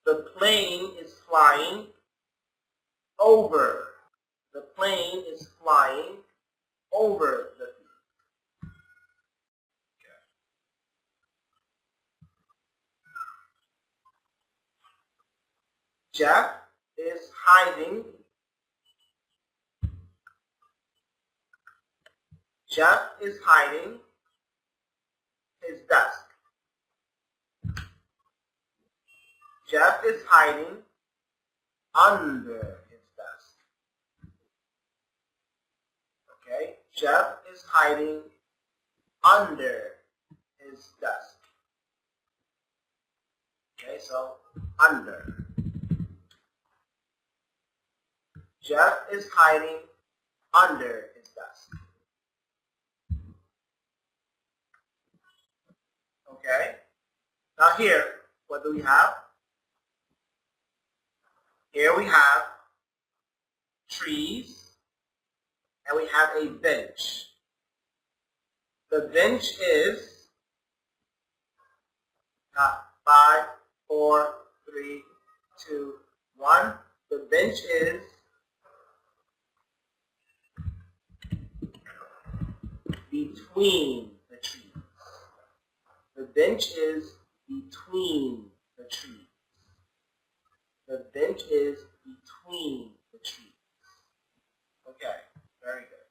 The plane is flying over. The plane is flying over the field. Okay. Jeff is hiding. Jeff is hiding his desk. Jeff is hiding under his desk. Okay, Jeff is hiding under his desk. Okay, so under. Jeff is hiding under his desk. Okay, now here, what do we have? Here we have trees, and we have a bench. The bench is 5, 4, 3, 2, 1. The bench is between the trees. The bench is between the trees. The bench is between the trees. Okay, very good.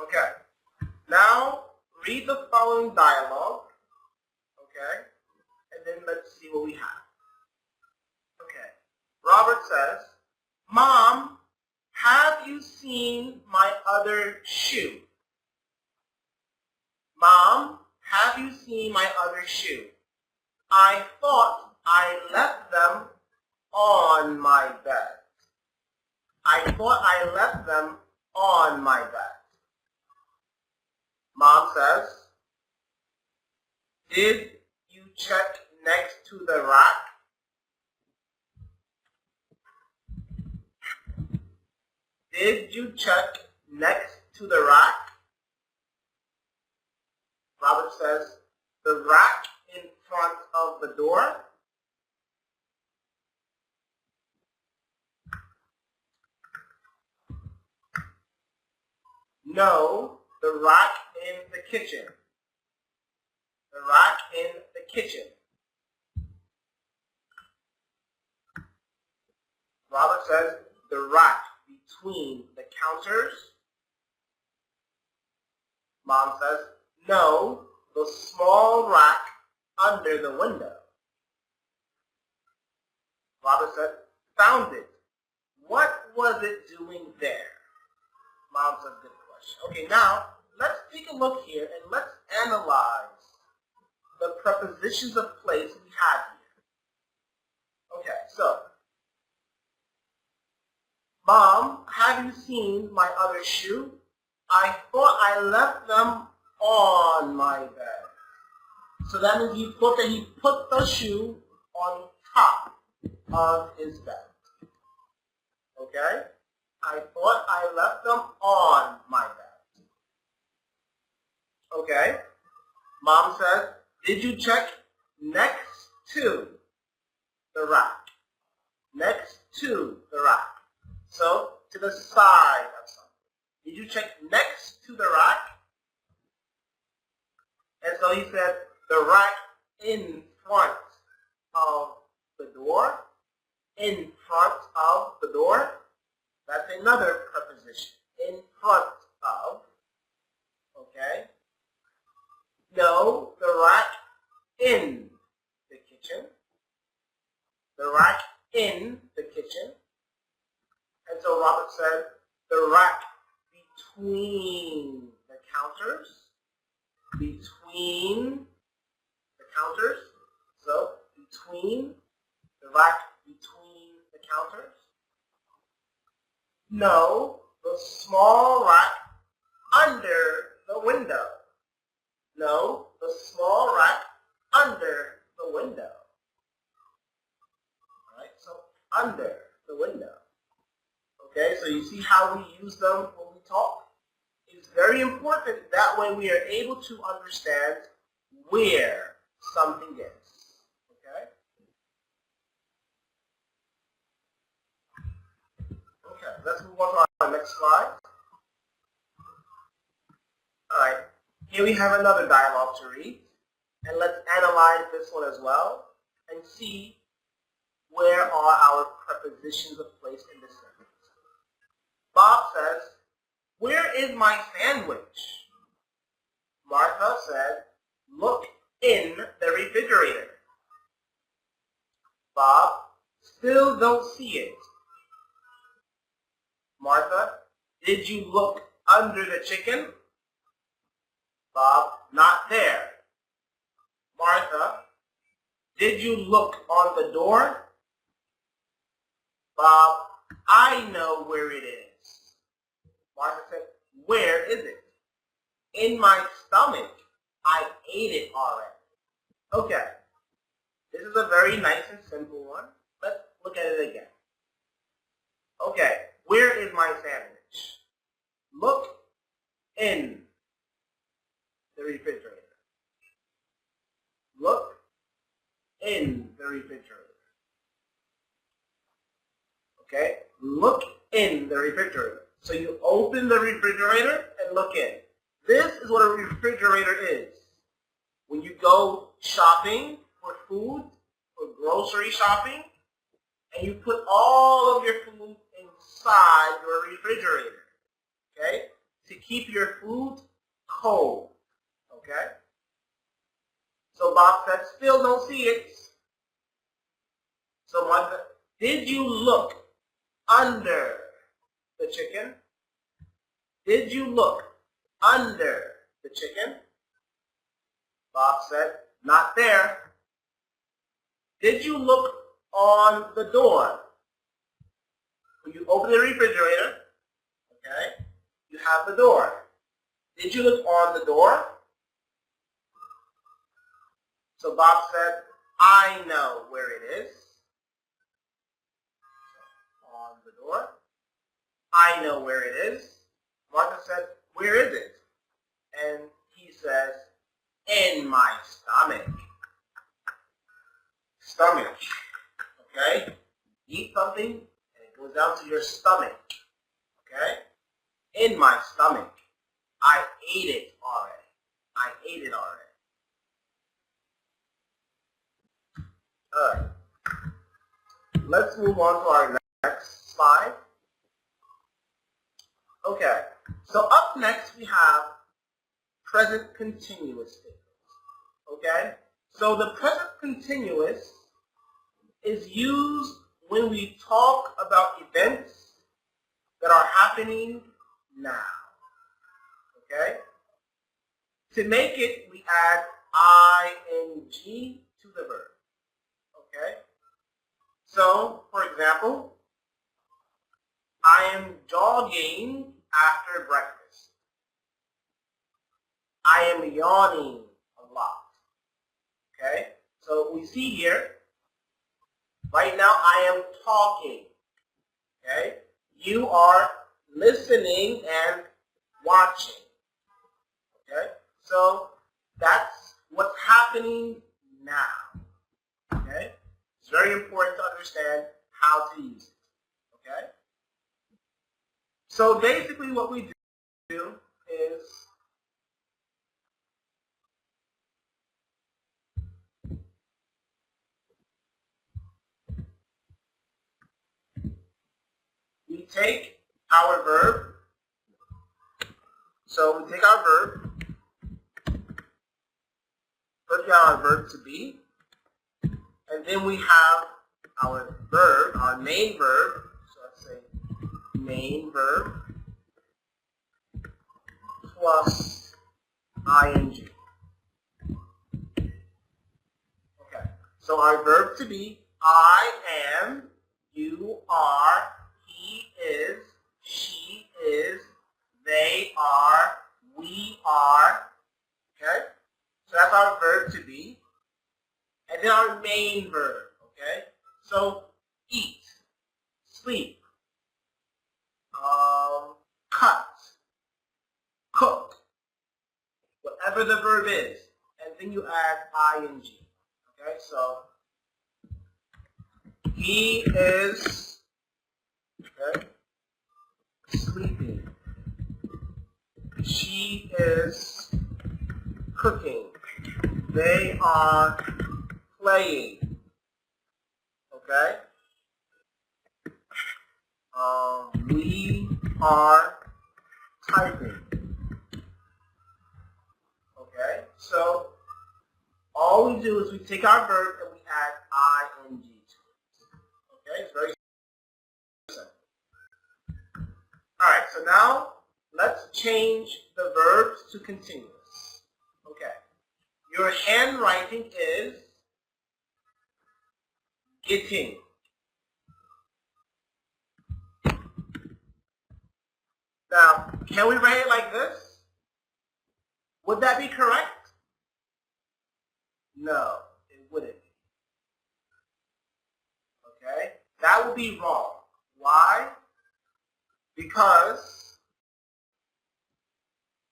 Okay, now read the following dialogue, okay, and then let's see what we have. Okay, Robert says, Mom, have you seen my other shoe? Mom, have you seen my other shoe? I thought I left them on my bed. I thought I left them on my bed. Mom says, did you check next to the rack? Did you check next to the rack? Robert says, the rack in front of the door? No, the rack in the kitchen. The rack in the kitchen. Robert says, the rack between the counters. Mom says, no, the small rack under the window. Robert said, found it. What was it doing there? Mom says, good question. Okay, now let's take a look here and let's analyze the prepositions of place we have here. Okay, so, Mom, have you seen my other shoe? I thought I left them on my bed. So that means he thought that he put the shoe on top of his bed. Okay? I thought I left them on my bed. Okay? Mom says, did you check next to the rack? Next to the rack. So, to the side of something. Did you check next to the rack? And so he said, the rack in front of the door. In front of the door. That's another preposition. In front of. Okay? No, the rack in the kitchen. The rack in the kitchen. And so Robert said, the rack between the counters. Between the counters. So, between, the rack between the counters. No, the small rack under the window. No, the small rack under the window. Alright, so under the window. Okay, so you see how we use them when we talk? It's very important. That way we are able to understand where something is. Okay? Okay, let's move on to our next slide. Alright, here we have another dialogue to read. And let's analyze this one as well and see where are our prepositions of place in this sentence. Bob says, "Where is my sandwich?" Martha said, "Look in the refrigerator." Bob, "Still don't see it." Martha, "Did you look under the chicken?" Bob, "Not there." Martha, "Did you look on the door?" Bob, "I know where it is." Martha said, "Where is it?" "In my stomach. I ate it already." Okay, this is a very nice and simple one. Let's look at it again. Okay, where is my sandwich? Look in the refrigerator. Look in the refrigerator. Okay, look in the refrigerator. So you open the refrigerator and look in. This is what a refrigerator is. When you go shopping for food, for grocery shopping, and you put all of your food inside your refrigerator, okay, to keep your food cold, okay? So Bob said, "Still don't see it." So Martha, "Did you look under the chicken?" "Did you look under the chicken?" Bob said, "Not there." "Did you look on the door?" When you open the refrigerator, okay, you have the door. "Did you look on the door?" So Bob said, "I know where it is." On the door. "I know where it is." Martha said, "Where is it?" And he says, "In my stomach." Stomach. Okay? Eat something and it goes down to your stomach. Okay? In my stomach. I ate it already. I ate it already. Alright. Let's move on to our next slide. Okay. So up next we have present continuous statements. Okay? So the present continuous is used when we talk about events that are happening now. Okay? To make it, we add ing to the verb. Okay? So, for example, I am jogging after breakfast. I am yawning a lot. Okay? So we see here, right now I am talking. Okay? You are listening and watching. Okay? So that's what's happening now. Okay? It's very important to understand how to use it. Okay? So basically what we do is we take our verb. So we take our verb, put down our verb to be, and then we have our verb, our main verb. So let's say main verb plus ing. Okay. So our verb to be, I am, you are, he is, she is, they are, we are. Okay? So that's our verb to be. And then our main verb. Okay? So eat. sleep, cut, cook, whatever the verb is, and then you add ing. Okay, so he is sleeping. She is cooking. They are playing. Okay? We are typing. Okay? So all we do is we take our verb and we add ing to it. Okay? It's very simple. Alright, so now let's change the verbs to continuous. Okay. Your handwriting is getting. Now, can we write it like this? Would that be correct? No, it wouldn't be. Okay? That would be wrong. Why? Because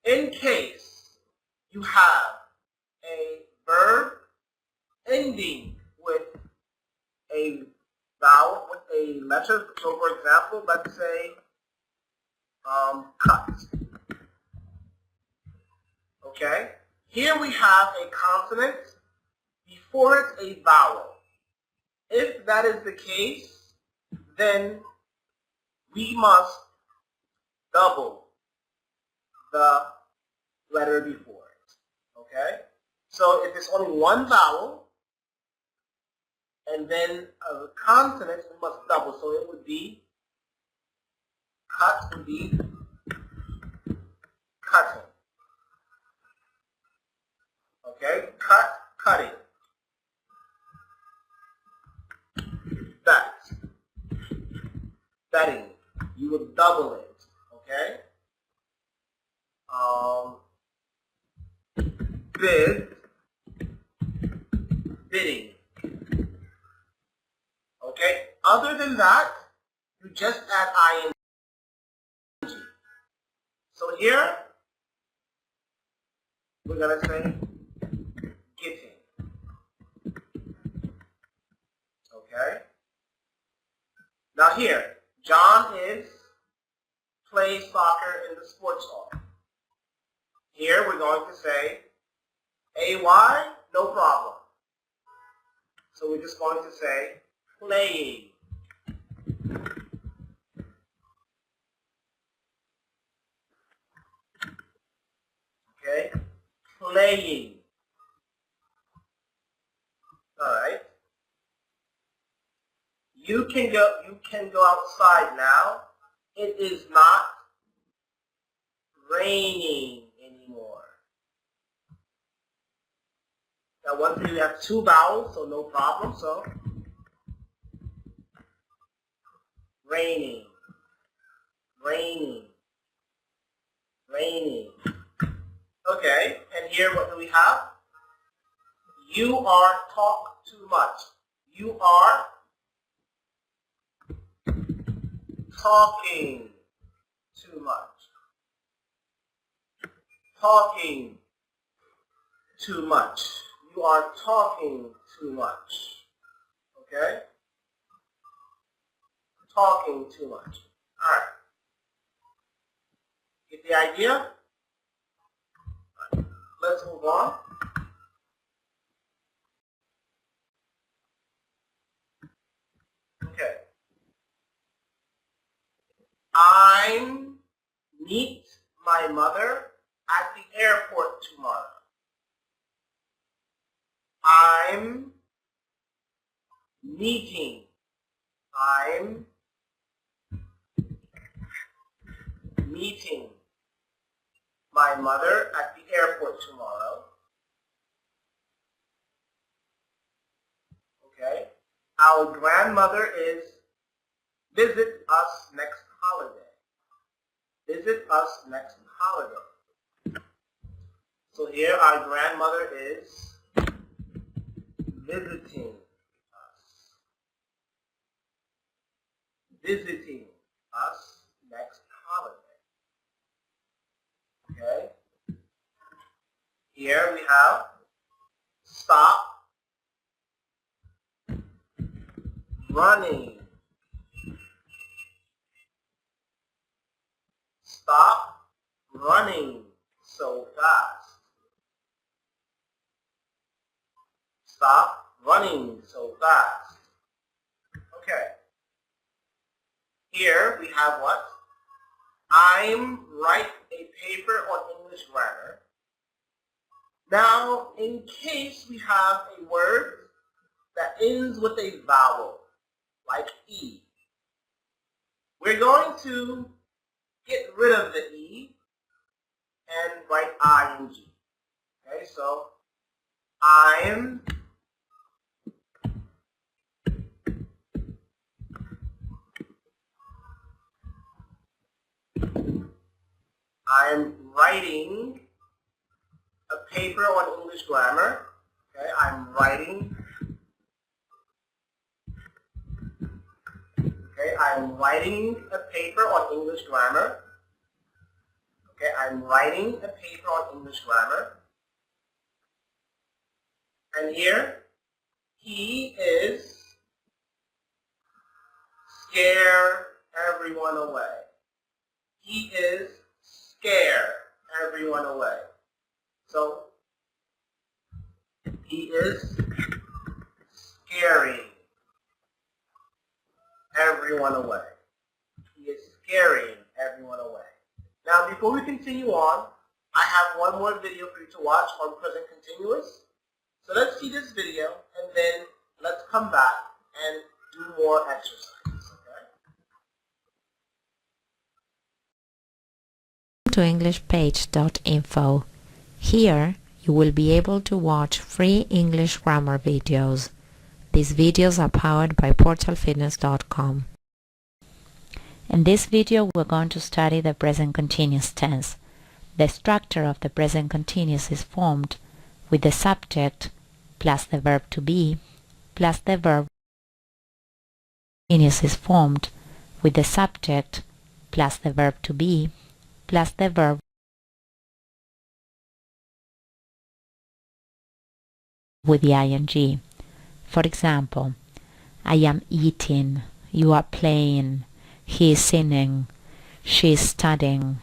in case you have a verb ending with a vowel, with a letter, so for example, let's say cut. Okay? Here we have a consonant before it's a vowel. If that is the case, then we must double the letter before it. Okay? So if it's only one vowel, and then a consonant, we must double. So it would be, cut would be cutting. Okay? Cut, cutting. Bet. Betting. You would double it. Okay? Bid. Bidding. Okay? Other than that, you just add ing. So here, we're going to say getting. Okay? Now here, John plays soccer in the sports hall. Here we're going to say AY, no problem. So we're just going to say playing. Okay? Playing. Alright. You can go outside now. It is not raining anymore. Now once again, we have two vowels, so no problem. So raining, raining, raining. Okay, and here what do we have? You are talk too much. You are talking too much. Talking too much. You are talking too much. Okay? Talking too much. Alright. Get the idea? Right. Let's move on. Okay. I meet my mother at the airport tomorrow. I'm meeting my mother at the airport tomorrow. Okay. Our grandmother is visit us next holiday. Visit us next holiday. So here our grandmother is visiting us. visiting us next holiday. Okay? Here we have stop running. Stop running so fast. Stop running so fast. Okay. Here we have what? I'm writing a paper on English grammar. Now, in case we have a word that ends with a vowel, like E, we're going to get rid of the E and write ing. Okay, so I'm writing a paper on English grammar. Okay, I'm writing. Okay, I'm writing a paper on English grammar. Okay, I'm writing a paper on English grammar. And here, he is scare everyone away. He is scare everyone away. So, he is scaring everyone away. He is scaring everyone away. Now, before we continue on, I have one more video for you to watch on present continuous. So let's see this video, and then let's come back and do more exercises. Okay? To EnglishPage.info. Here you will be able to watch free English grammar videos. These videos are powered by portalfitness.com. In this video we're going to study the present continuous tense. The structure of the present continuous is formed with the subject plus the verb to be plus the verb. Continuous is formed with the subject plus the verb to be plus the verb with the ing. For example, I am eating, you are playing, he is singing, she is studying,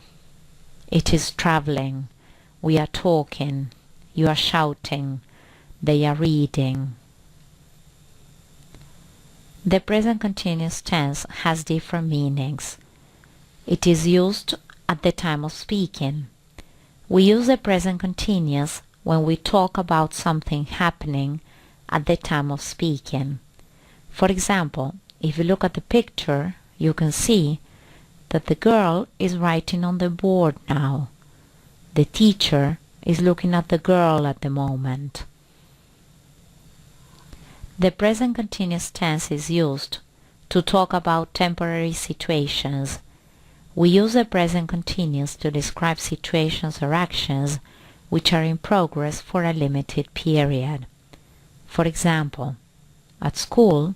it is traveling, we are talking, you are shouting, they are reading. The present continuous tense has different meanings. It is used at the time of speaking. We use the present continuous when we talk about something happening at the time of speaking. For example, if you look at the picture, you can see that the girl is writing on the board now. The teacher is looking at the girl at the moment. The present continuous tense is used to talk about temporary situations. We use the present continuous to describe situations or actions which are in progress for a limited period. For example, at school,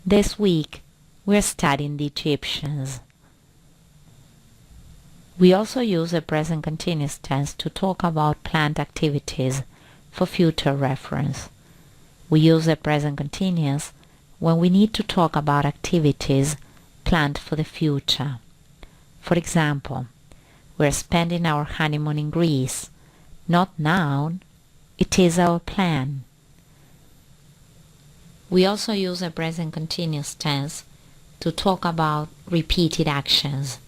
this week we are studying the Egyptians. We also use the present continuous tense to talk about planned activities for future reference. We use the present continuous when we need to talk about activities planned for the future. For example, we are spending our honeymoon in Greece. Not now, it is our plan. We also use the present continuous tense to talk about repeated actions.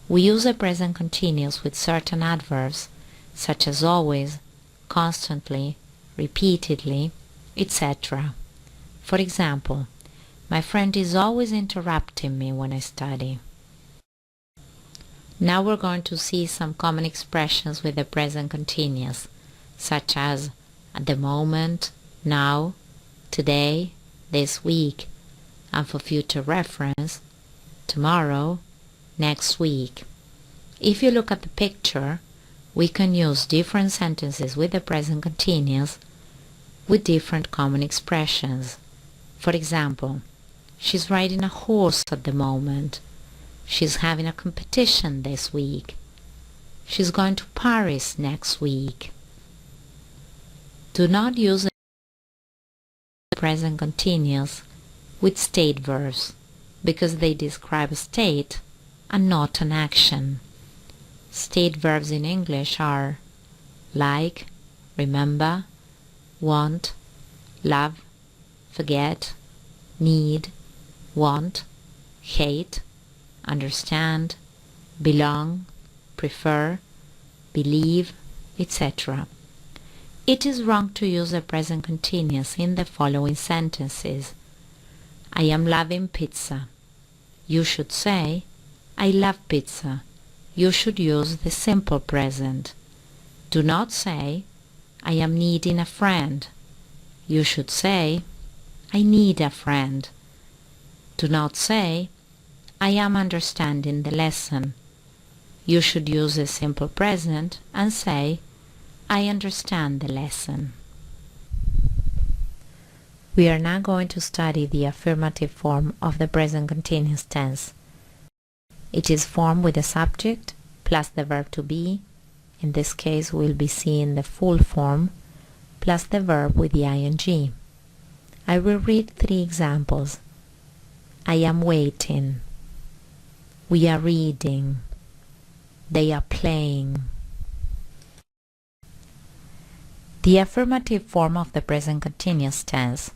We use the present continuous with certain adverbs such as always, constantly, repeatedly, etc. For example, my friend is always interrupting me when I study. Now we're going to see some common expressions with the present continuous, such as at the moment, now, today, this week, and for future reference, tomorrow, next week. If you look at the picture, we can use different sentences with the present continuous with different common expressions. For example, She's riding a horse at the moment. She's having a competition this week. She's going to Paris next week. Do not use the present continuous with state verbs because they describe a state and not an action. State verbs in English are like, remember, want, love, forget, need, want, hate, understand, belong, prefer, believe, etc. It is wrong to use the present continuous in the following sentences. I am loving pizza. You should say, I love pizza. You should use the simple present. Do not say, I am needing a friend. You should say, I need a friend. Do not say, I am understanding the lesson. You should use the simple present and say, I understand the lesson. We are now going to study the affirmative form of the present continuous tense. It is formed with the subject plus the verb to be. In this case, we'll be seeing the full form plus the verb with the ing. I will read 3 examples. I am waiting. We are reading. They are playing. The affirmative form of the present continuous tense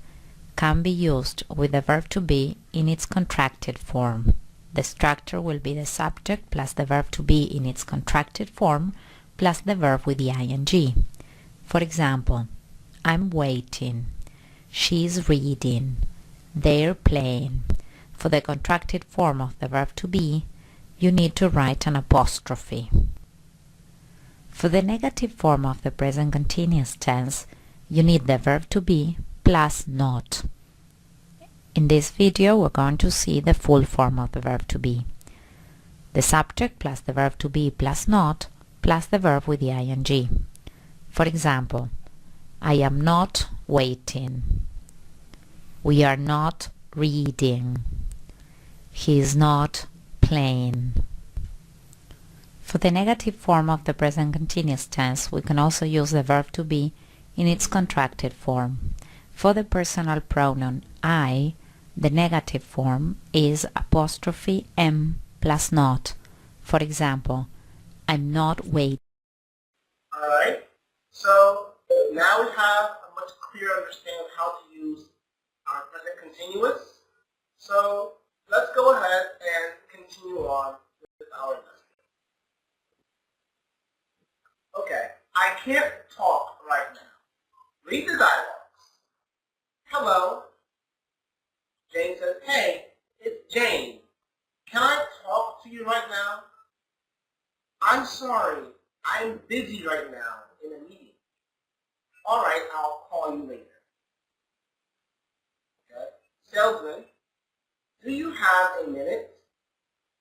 can be used with the verb to be in its contracted form. The structure will be the subject plus the verb to be in its contracted form plus the verb with the ing. For example, I'm waiting. She's reading. They're playing. For the contracted form of the verb to be, you need to write an apostrophe. For the negative form of the present continuous tense, you need the verb to be plus not. In this video, we're going to see the full form of the verb to be. The subject plus the verb to be plus not plus the verb with the ing. For example, I am not waiting. We are not reading. He is not playing. For the negative form of the present continuous tense, we can also use the verb to be in its contracted form. For the personal pronoun I, the negative form is apostrophe m plus not. For example, I'm not waiting. Alright, so now we have a much clearer understanding of how to use our present continuous. So let's go ahead and continue on with our lesson. Okay, I can't talk right now. Read the dialogues. Hello. Jane says, hey, it's Jane. Can I talk to you right now? I'm sorry, I'm busy right now in a meeting. All right, I'll call you later. Okay. Salesman, do you have a minute?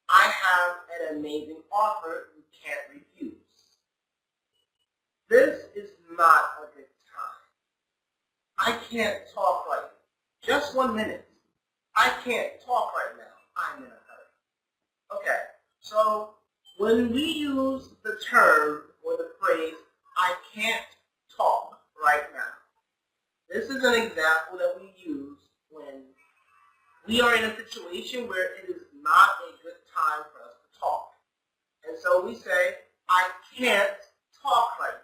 I have an amazing offer you can't refuse. This is not a good time. I can't talk right now. Just 1 minute. I can't talk right now. I'm in a hurry. Okay, so when we use the term or the phrase, I can't talk right now, this is an example that we use when we are in a situation where it is not a good time for us to talk. And so we say, I can't talk right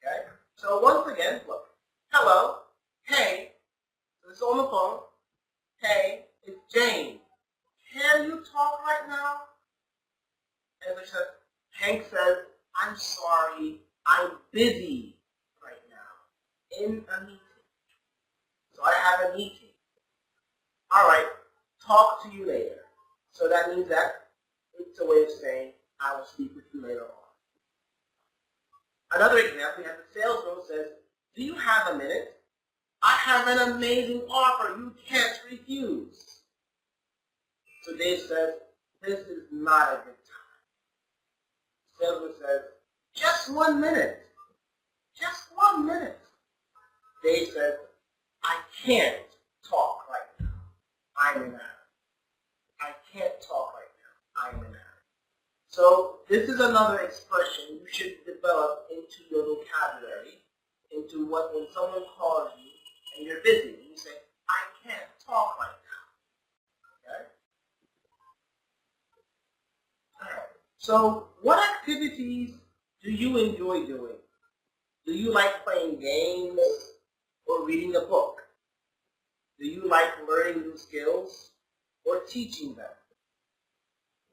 now. Okay? So once again, look. Hello. Hey. This is on the phone. Hey, it's Jane. Can you talk right now? And Hank says, I'm sorry, I'm busy right now in a meeting. So I have a meeting. All right, talk to you later. So that means that it's a way of saying, I will speak with you later on. Another example, we have the salesman who says, do you have a minute? I have an amazing offer you can't refuse. So Dave says, this is not a good time. The salesman says, just 1 minute. Just 1 minute. Dave says, I can't talk right now. I'm in Arab. I can't talk right now. I'm in Arab. So this is another expression you should develop into your vocabulary, into what when someone calls you and you're busy, and you say, I can't talk right now. Okay? Alright. So what activities do you enjoy doing? Do you like playing games or reading a book? Do you like learning new skills or teaching them?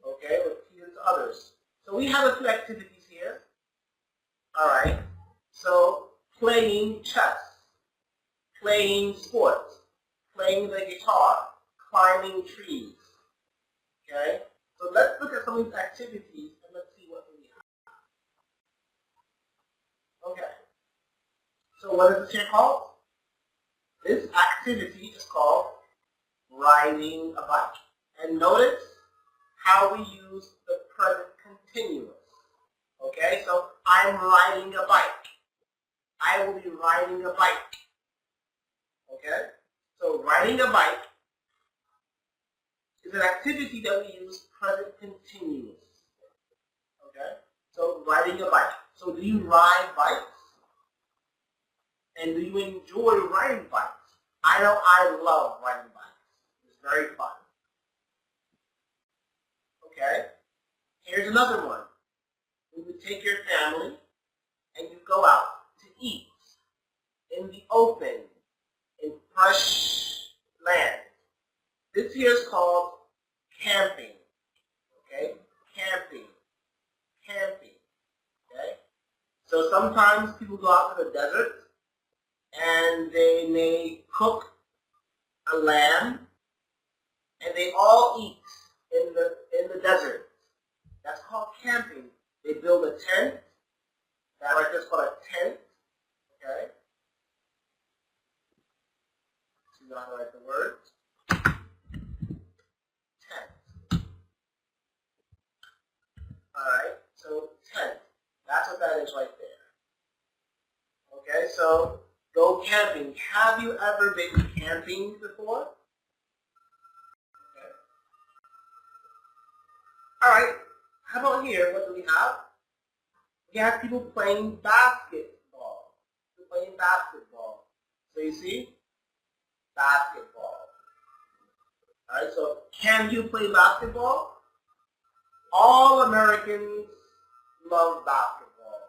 Okay, or teaching to others. So we have a few activities here. Alright. So playing chess, playing sports, playing the guitar, climbing trees. Okay? So let's look at some of these activities and let's see what we have. Okay. So what is this here called? This activity is called riding a bike. And notice how we use the present continuous. Okay, so I'm riding a bike. I will be riding a bike. Okay, so riding a bike is an activity that we use present continuous. Okay, so riding a bike. So do you ride bikes? And do you enjoy riding bikes? I know I love riding bikes. It's very fun. Okay, here's another one. You would take your family and you go out to eat in the open, in fresh land. This here is called camping. Okay, camping, camping. Okay, so sometimes people go out to the desert and they may cook a lamb and they all eat in the desert. That's called camping. They build a tent. That right there is called a tent. Okay. So you know how to write the word. Tent. Alright. So tent. That's what that is right there. Okay, so go camping. Have you ever been camping before? Okay. Alright. How about here? What do we have? We have people playing basketball. People playing basketball. So you see? Basketball. Alright, so can you play basketball? All Americans love basketball.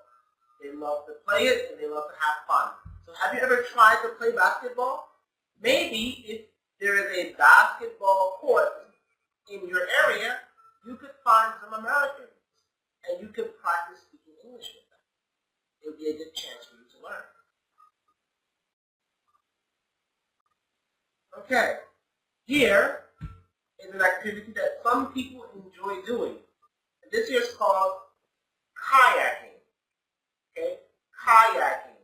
They love to play it and they love to have fun. So have you ever tried to play basketball? Maybe if there is a basketball court in your area, you could find some Americans and you could practice speaking English with them. It would be a good chance for you to learn. Okay, here is an activity that some people enjoy doing. And this here is called kayaking. Okay, kayaking.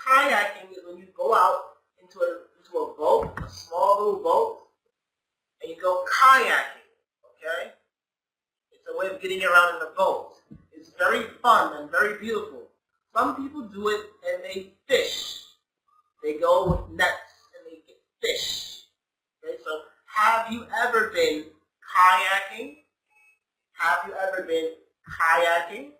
Kayaking is when you go out into a boat, a small little boat, and you go kayaking. Okay, it's a way of getting around in a boat. It's very fun and very beautiful. Some people do it and they fish. They go with nets and they get fish. Okay, so have you ever been kayaking? Have you ever been kayaking?